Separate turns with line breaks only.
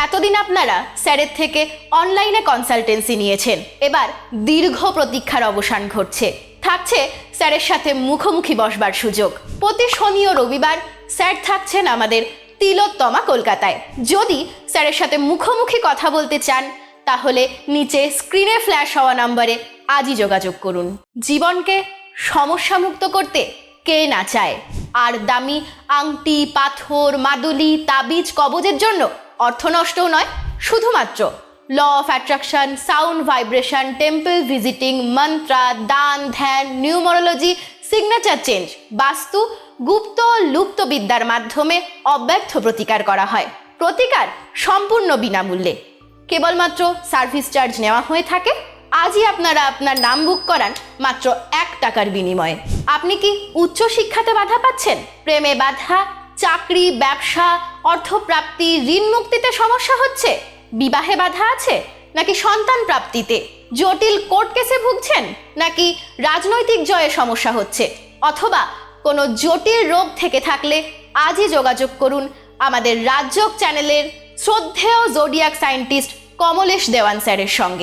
এতদিন আপনারা স্যারের থেকে অনলাইনে কনসালটেন্সি নিয়েছেন, এবার দীর্ঘ প্রতীক্ষার অবসান ঘটছে। থাকছে স্যারের সাথে মুখোমুখি বসবার সুযোগ। প্রতি শনি ও রবিবার স্যার থাকছেন আমাদের তিলোত্তমা কলকাতায়। যদি স্যারের সাথে মুখোমুখি কথা বলতে চান তাহলে নিচে স্ক্রিনে ফ্ল্যাশ হওয়া নম্বরে আজই যোগাযোগ করুন। জীবনকে সমস্যামুক্ত করতে কে না চায়? আর দামি আংটি, পাথর, মাদুলি, তাবিজ, কবজের জন্য অর্থ নষ্টও নয়, শুধুমাত্র law of attraction, sound vibration, temple visiting, mantra, দান, ধ্যান, নিউমারোলজি, সিগনেচার চেঞ্জ, বাস্তু, গুপ্ত লুপ্ত বিদ্যার মাধ্যমে অব্যর্থ প্রতিকার করা হয়। প্রতিকার সম্পূর্ণ বিনামূল্যে, কেবলমাত্র সার্ভিস চার্জ নেওয়া হয়ে থাকে। আজই আপনারা আপনার নাম বুক করান মাত্র 1 টাকার বিনিময়ে। আপনি কি উচ্চ শিক্ষাতে বাধা পাচ্ছেন? প্রেমে বাধা, চাকরি, ব্যবসা, অর্থপ্রাপ্তি, ঋণ মুক্তিতে সমস্যা হচ্ছে? বিবাহে বাধা আছে? নাকি সন্তান প্রাপ্তিতে? জটিল কোর্ট কেসে ভুগছেন? নাকি রাজনৈতিক জয়ে সমস্যা হচ্ছে? অথবা কোনো জটিল রোগ থেকে থাকলে আজই যোগাযোগ করুন আমাদের রাজযোগ চ্যানেলের শ্রদ্ধেয় জোডিয়াক সায়েন্টিস্ট কমলেশ দেওয়ান স্যারের সঙ্গে।